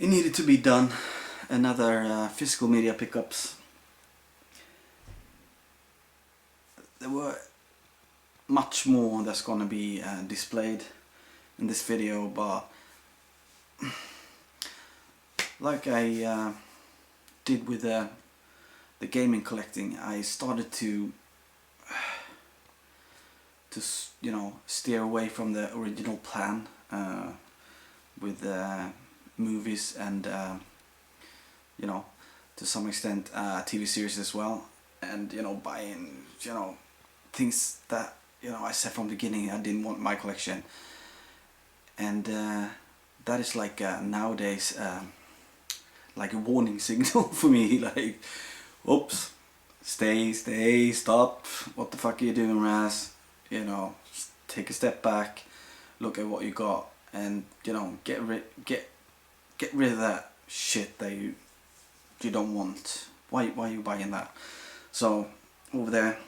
It needed to be done. Another physical media pickups. There were much more that's gonna be displayed in this video, but like I did with the gaming collecting, I started to you know, steer away from the original plan with movies and you know, to some extent TV series as well, and you know, buying, you know, things that, you know, I said from the beginning I didn't want my collection, and that is like nowadays like a warning signal for me, like, oops, stop, what the fuck are you doing, Raz? You know, take a step back, look at what you got, and you know, get rid of that shit that you don't want. Why are you buying that? So over there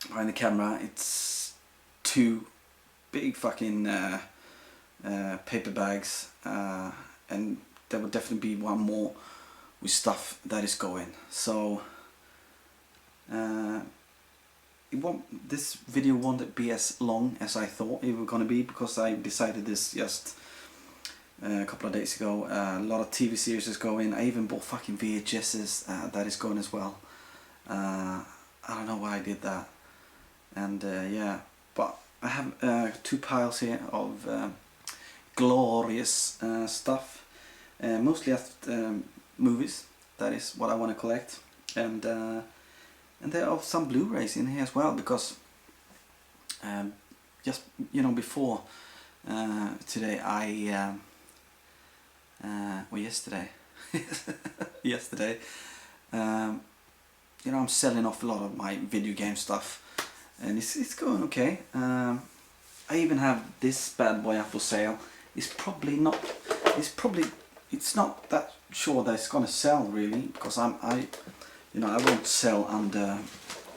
behind the camera, it's two big fucking paper bags, and there will definitely be one more with stuff that is going. So this video won't be as long as I thought it was gonna be, because I decided this just a couple of days ago. A lot of TV series is going. I even bought fucking VHSs that is going as well. I don't know why I did that, and yeah, but I have two piles here of glorious stuff, mostly movies. That is what I want to collect, and there are some Blu-rays in here as well, because just, you know, before today or yesterday yesterday, you know, I'm selling off a lot of my video game stuff, and it's going okay. I even have this bad boy up for sale. It's not that sure that it's gonna sell really, because you know, I won't sell under,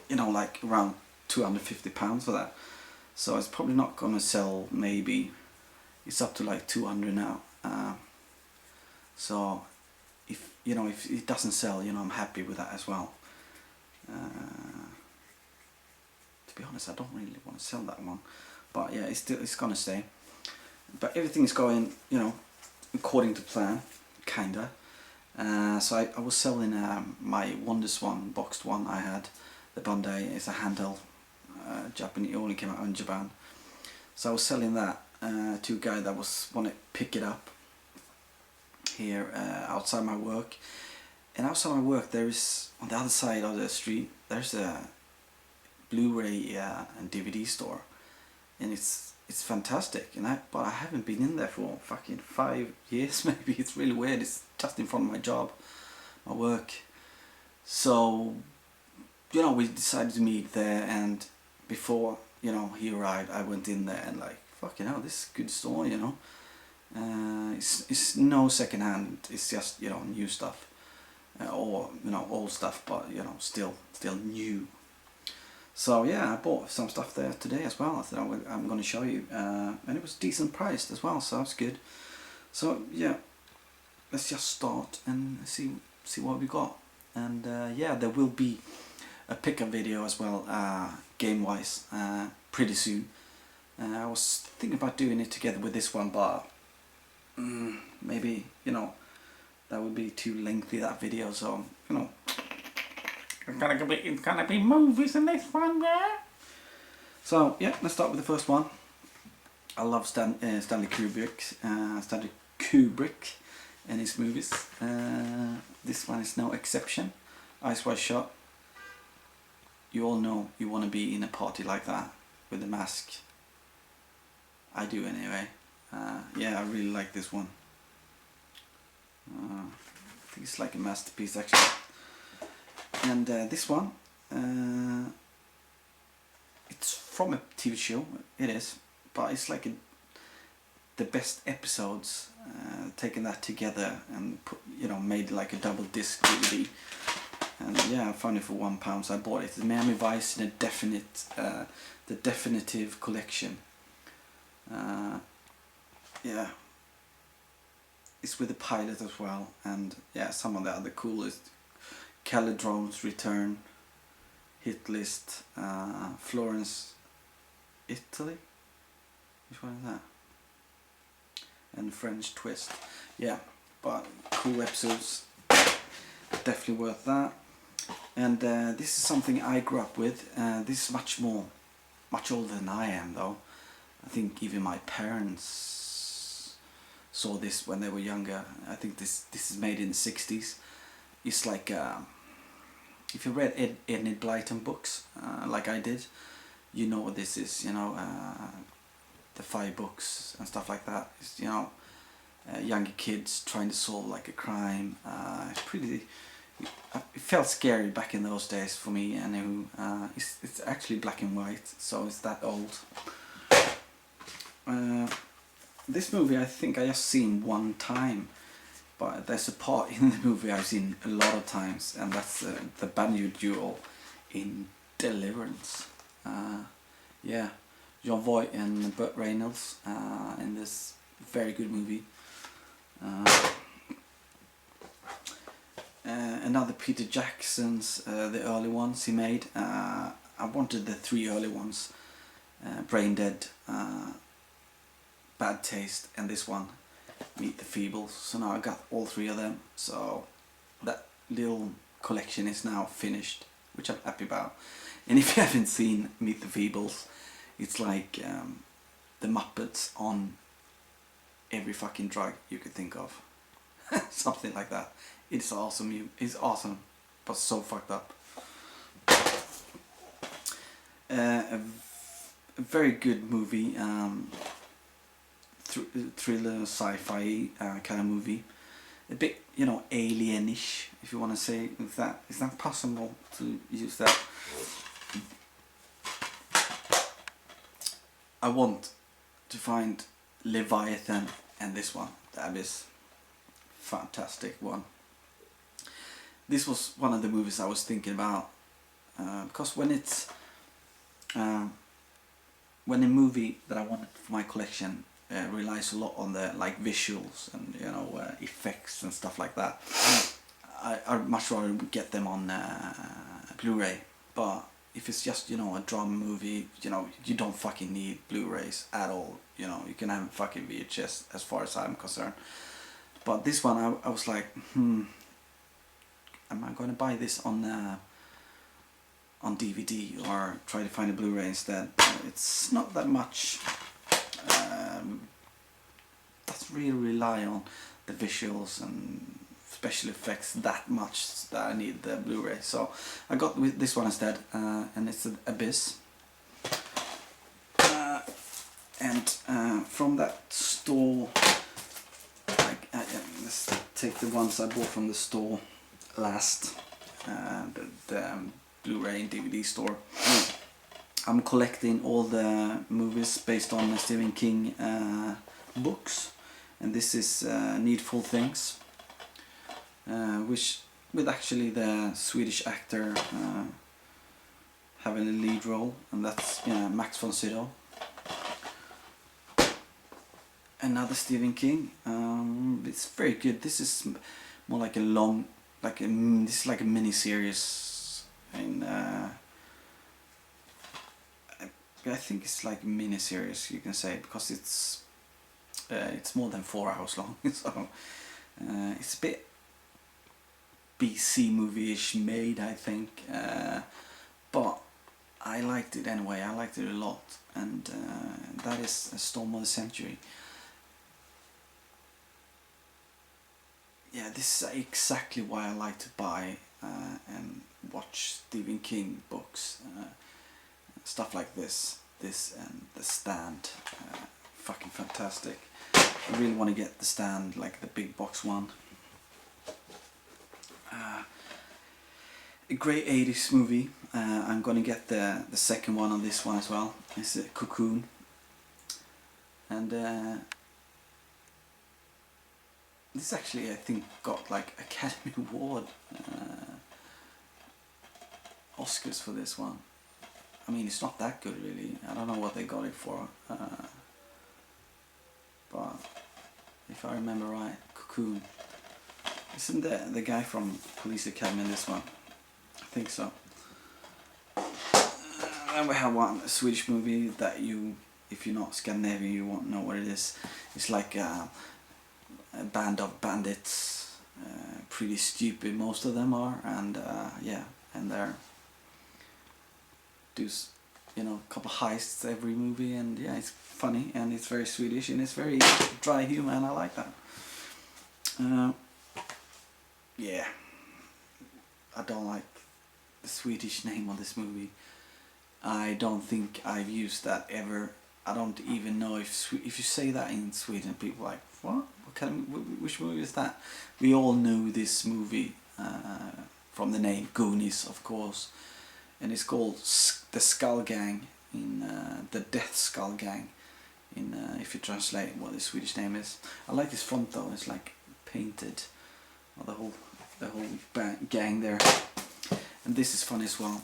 you know, like around £250 for that. So it's probably not gonna sell. Maybe it's up to like 200 now. So if, you know, if it doesn't sell, you know, I'm happy with that as well. To be honest, I don't really want to sell that one, but yeah, it's gonna stay. But everything's going, you know, according to plan, kinda. So I was selling my WonderSwan boxed one I had, the Bandai. It's a handheld Japanese, it only came out in Japan. So I was selling that to a guy that wanted to pick it up here outside my work. And outside my work, there is, on the other side of the street, there's a Blu-ray and DVD store, and it's fantastic. And but I haven't been in there for fucking 5 years maybe. It's really weird. It's just in front of my job, my work. So, you know, we decided to meet there, and before, you know, he arrived, I went in there and like, fucking hell, this is a good store, you know. It's no second hand. It's just, you know, new stuff, or, you know, old stuff, but you know, still new. So yeah, I bought some stuff there today as well. I thought I'm going to show you, and it was decent priced as well, so that's good. So yeah, let's just start and see what we got. And yeah, there will be a pickup video as well, game wise, pretty soon. I was thinking about doing it together with this one, but maybe, you know, that would be too lengthy, that video. So, you know, it's gonna be movies in this one, yeah. So yeah, let's start with the first one. I love Stanley Kubrick and his movies. This one is no exception. Eyes Wide Shut. You all know you want to be in a party like that with a mask. I do anyway. Yeah, I really like this one. I think it's like a masterpiece actually. And this one, it's from a TV show, it is, but it's like the best episodes, taken that together and put, you know, made like a double disc DVD. And yeah, I found it for £1, so I bought it. It's Miami Vice in the definitive collection. Yeah, it's with the pilot as well, and yeah, some of the other coolest. Calidrone's Return, Hit List, Florence, Italy. Which one is that? And French Twist. Yeah, but cool episodes. Definitely worth that. And this is something I grew up with. This is much older than I am, though. I think even my parents saw this when they were younger. I think this is made in the 60s. It's like if you read Enid Blyton books, like I did, you know what this is. You know, the 5 books and stuff like that. It's, you know, younger kids trying to solve like a crime. It's pretty. It felt scary back in those days for me. And it's actually black and white, so it's that old. This movie I think I just seen one time, but there's a part in the movie I've seen a lot of times, and that's the banjo duel in Deliverance. Yeah, John Voight and Burt Reynolds in this very good movie. Another Peter Jackson's, the early ones he made. I wanted the 3 early ones, Brain Dead, Bad Taste, and this one, Meet the Feebles. So now I got all 3 of them, so that little collection is now finished, which I'm happy about. And if you haven't seen Meet the Feebles, it's like the Muppets on every fucking drug you could think of. Something like that. It's awesome. It's awesome, but so fucked up. A very good movie. Thriller, sci-fi kind of movie. A bit, you know, alienish, if you want to say that. Is that possible to use that? I want to find Leviathan and this one. That is fantastic one. This was one of the movies I was thinking about, because when it's when a movie that I wanted for my collection relies a lot on the like visuals and, you know, effects and stuff like that, I'd much rather get them on Blu-ray. But if it's just, you know, a drama movie, you know, you don't fucking need Blu-rays at all. You know, you can have fucking VHS as far as I'm concerned. But this one, I was like, am I going to buy this on DVD or try to find a Blu-ray instead? It's not that much. Doesn't really rely on the visuals and special effects that much that I need the Blu-ray. So I got this one instead, and it's an Abyss. And from that store, let's take the ones I bought from the store last, the Blu-ray and DVD store. I'm collecting all the movies based on Stephen King books, and this is Needful Things, which with actually the Swedish actor having a lead role, and that's Max von Sydow. Another Stephen King. It's very good. This is more like a long, this is like a mini series. In I think it's like a mini series, you can say, because it's more than 4 hours long. So it's a bit BC movie-ish made, I think, but I liked it anyway. I liked it a lot, and that is A Storm of the Century. Yeah, this is exactly why I like to buy and watch Stephen King books, stuff like this and The Stand, fucking fantastic. I really want to get The Stand, like the big box one. A great 80s movie. I'm gonna get the second one on this one as well. It's a Cocoon, and this actually, I think, got like Academy Award Oscars for this one. I mean, it's not that good really. I don't know what they got it for, but if I remember right, cocoon. Isn't the guy from Police Academy in this one? I think so. Then we have one Swedish movie that you, if you're not Scandinavian, you won't know what it is. It's like a band of bandits, pretty stupid most of them are, and yeah, and they're do a couple heists every movie, and yeah, it's funny and it's very Swedish and it's very dry humor, and I like that. Yeah, I don't like the Swedish name of this movie. I don't think I've used that ever. I don't even know if you say that in Sweden, people are like, what kind of, which movie is that? We all knew this movie from the name Goonies, of course, and it's called the Skull Gang, in the Death Skull Gang, in if you translate what the Swedish name is. I like this font though. It's like painted, or the whole gang there, and this is fun as well.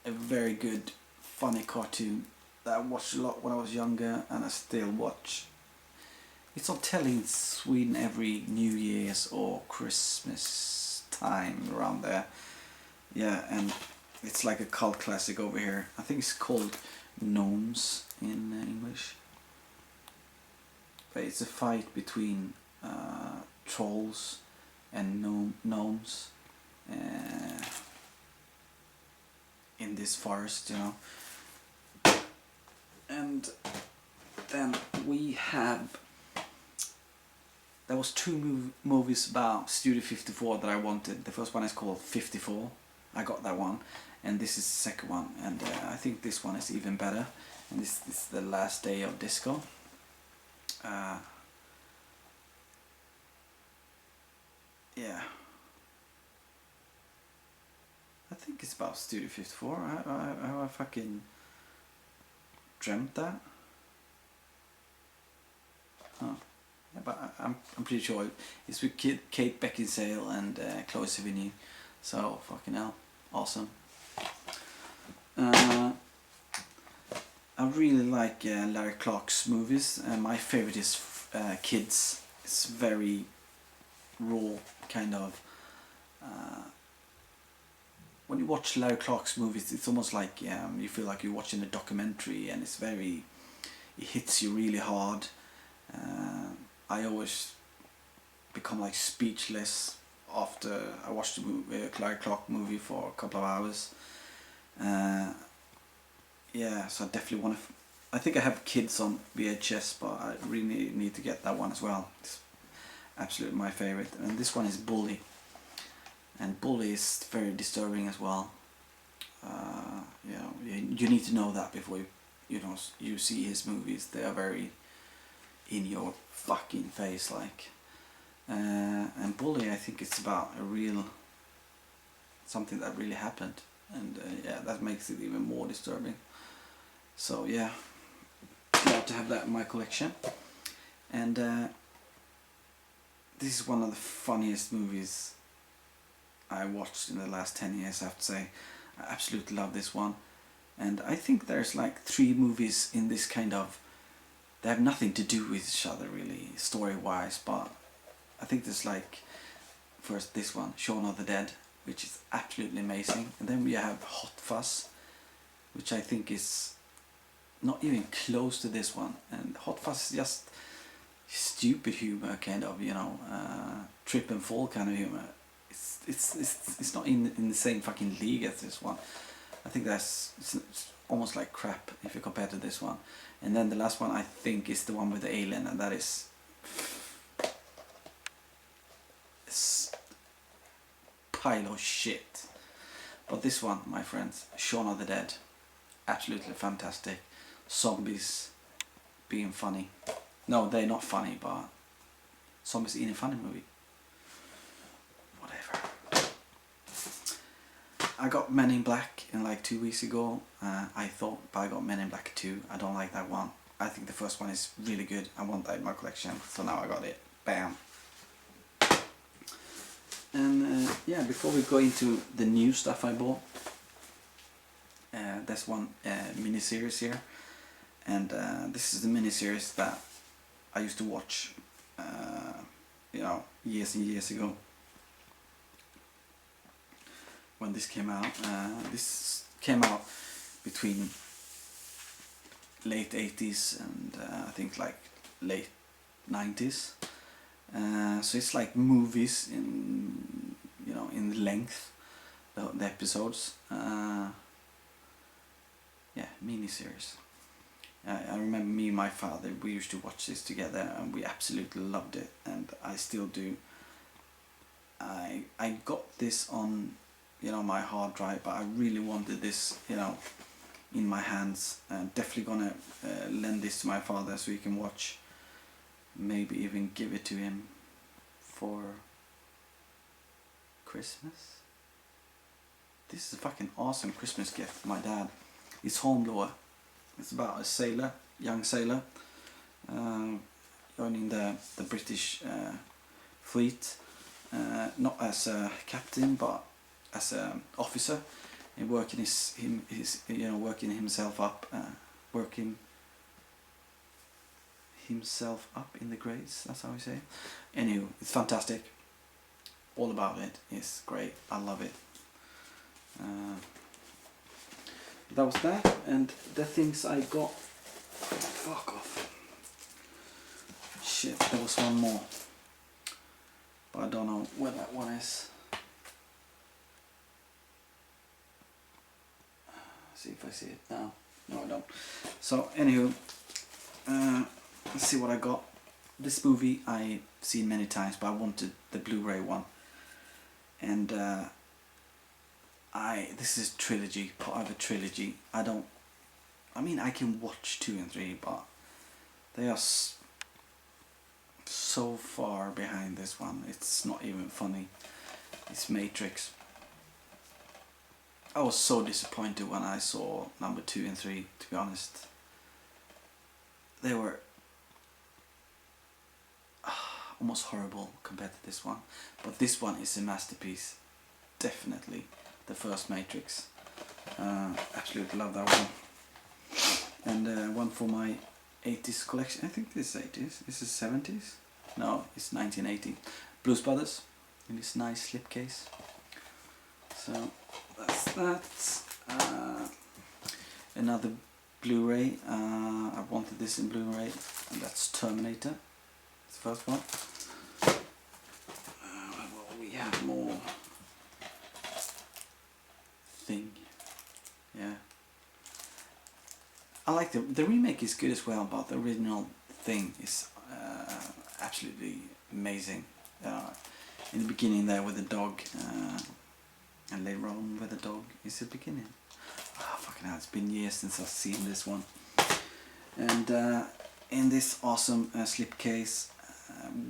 A very good, funny cartoon that I watched a lot when I was younger, and I still watch. It's on telly in Sweden every New Year's or Christmas time, around there. Yeah, and it's like a cult classic over here. I think it's called Gnomes in English. But it's a fight between trolls and gnomes in this forest, And then we have, there was two movies about Studio 54 that I wanted. The first one is called 54. I got that one, and this is the second one, and I think this one is even better. And this is The Last Day of Disco. Yeah, I think it's about Studio 54. I fucking dreamt that. Huh. Yeah, but I'm pretty sure it's with Kate Beckinsale and Chloe Sevigny. So fucking hell, awesome. I really like Larry Clark's movies. My favorite is Kids. It's very raw, kind of. When you watch Larry Clark's movies, it's almost like you feel like you're watching a documentary, and it's it hits you really hard. I always become like speechless after I watched the Larry Clark movie for a couple of hours. Yeah, so I definitely want to. I think I have Kids on VHS, but I really need to get that one as well. It's absolutely my favorite. And this one is Bully. And Bully is very disturbing as well. You need to know that before you see his movies. They are very in your fucking face, like. And Bully, I think it's about something that really happened, and yeah, that makes it even more disturbing. So yeah, glad to have that in my collection. And this is one of the funniest movies I watched in the last 10 years, I have to say. I absolutely love this one. And I think there's like 3 movies in this kind of, they have nothing to do with each other really, story-wise, but I think there's like, first this one, Shaun of the Dead, which is absolutely amazing. And then we have Hot Fuzz, which I think is not even close to this one. And Hot Fuzz is just stupid humor, kind of, trip and fall kind of humor. It's not in the same fucking league as this one. I think it's almost like crap if you compare to this one. And then the last one I think is the one with the alien, and that is pile of shit. But this one, my friends, Shaun of the Dead, absolutely fantastic. Zombies being funny. No, they're not funny, but zombies in a funny movie. Whatever. I got Men in Black in like 2 weeks ago. I thought, but I got Men in Black 2. I don't like that one. I think the first one is really good. I want that in my collection, so now I got it. Bam. And yeah, before we go into the new stuff I bought, there's one mini-series here, and this is the mini-series that I used to watch you know, years and years ago when this came out. This came out between late 80s and I think like late 90s. So it's like movies in, you know, in length, the episodes. Yeah, mini-series. I remember me and my father, we used to watch this together and we absolutely loved it, and I still do. I got this on, you know, my hard drive, but I really wanted this, you know, in my hands. Definitely gonna lend this to my father so he can watch. Maybe even give it to him for Christmas. This is a fucking awesome Christmas gift for my dad. It's Hornblower. It's about a sailor, young sailor, joining the British fleet, not as a captain but as an officer, and working working himself up, in the grades. That's how we say it. Anyway, it's fantastic. All about it is great. I love it. That was that, and the things I got. Fuck off. Shit, there was one more, but I don't know where that one is. See if I see it now. No, I don't. So, anywho, let's see what I got. This movie I've seen many times, but I wanted the Blu-ray one, and this is trilogy, part of a trilogy. I mean, I can watch 2 and 3, but they are so far behind this one. It's not even funny. It's Matrix. I was so disappointed when I saw number 2 and 3, to be honest. They were almost horrible compared to this one. But this one is a masterpiece. Definitely. The first Matrix. Absolutely love that one. And one for my 80s collection. I think this is 80s. This is 70s. No, it's 1980. Blues Brothers in this nice slipcase. So that's that. Another Blu-ray. I wanted this in Blu-ray, and that's Terminator. It's the first one. Well, we have more Thing. Yeah. I like the remake is good as well, but the original Thing is absolutely amazing. In the beginning there with the dog, and later on with the dog is the beginning. Oh, fucking hell, it's been years since I've seen this one. And in this awesome slipcase,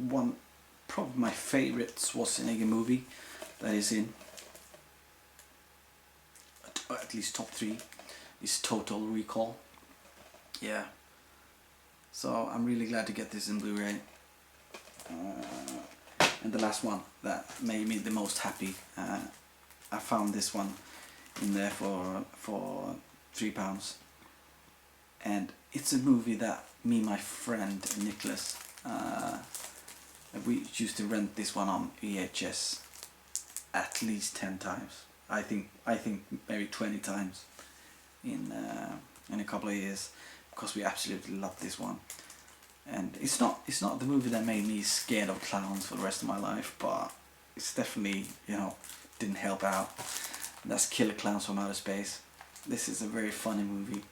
one probably my favorite Schwarzenegger movie that is in, at least top 3, is Total Recall. Yeah. So I'm really glad to get this in Blu-ray. And the last one that made me the most happy, I found this one in there for £3, and it's a movie that me and my friend Nicholas, we used to rent this one on VHS at least 10 times. I think maybe 20 times in a couple of years, because we absolutely loved this one. And it's not the movie that made me scared of clowns for the rest of my life, but it's definitely, you know, didn't help out. And that's Killer Clowns from Outer Space. This is a very funny movie.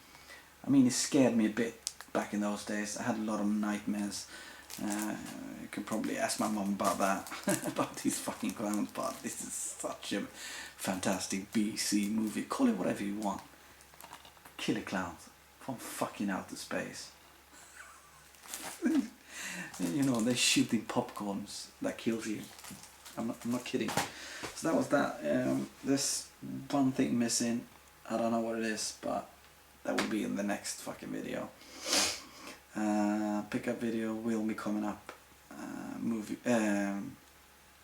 I mean, it scared me a bit back in those days. I had a lot of nightmares. You could probably ask my mom about that, about these fucking clowns, but this is such a fantastic B-C movie. Call it whatever you want. Killer Clowns from fucking outer space. You know, they're shooting popcorns that kills you. I'm not kidding. So that was that. There's one thing missing. I don't know what it is, but that will be in the next fucking video. Pickup video will be coming up. Movie,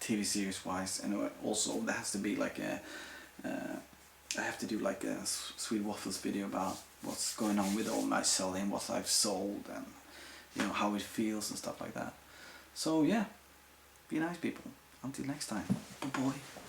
TV series wise, and also there has to be like a. I have to do like a Sweet Waffles video about what's going on with all my selling, what I've sold, and you know how it feels and stuff like that. So yeah, Be nice, people. Until next time. Bye-bye.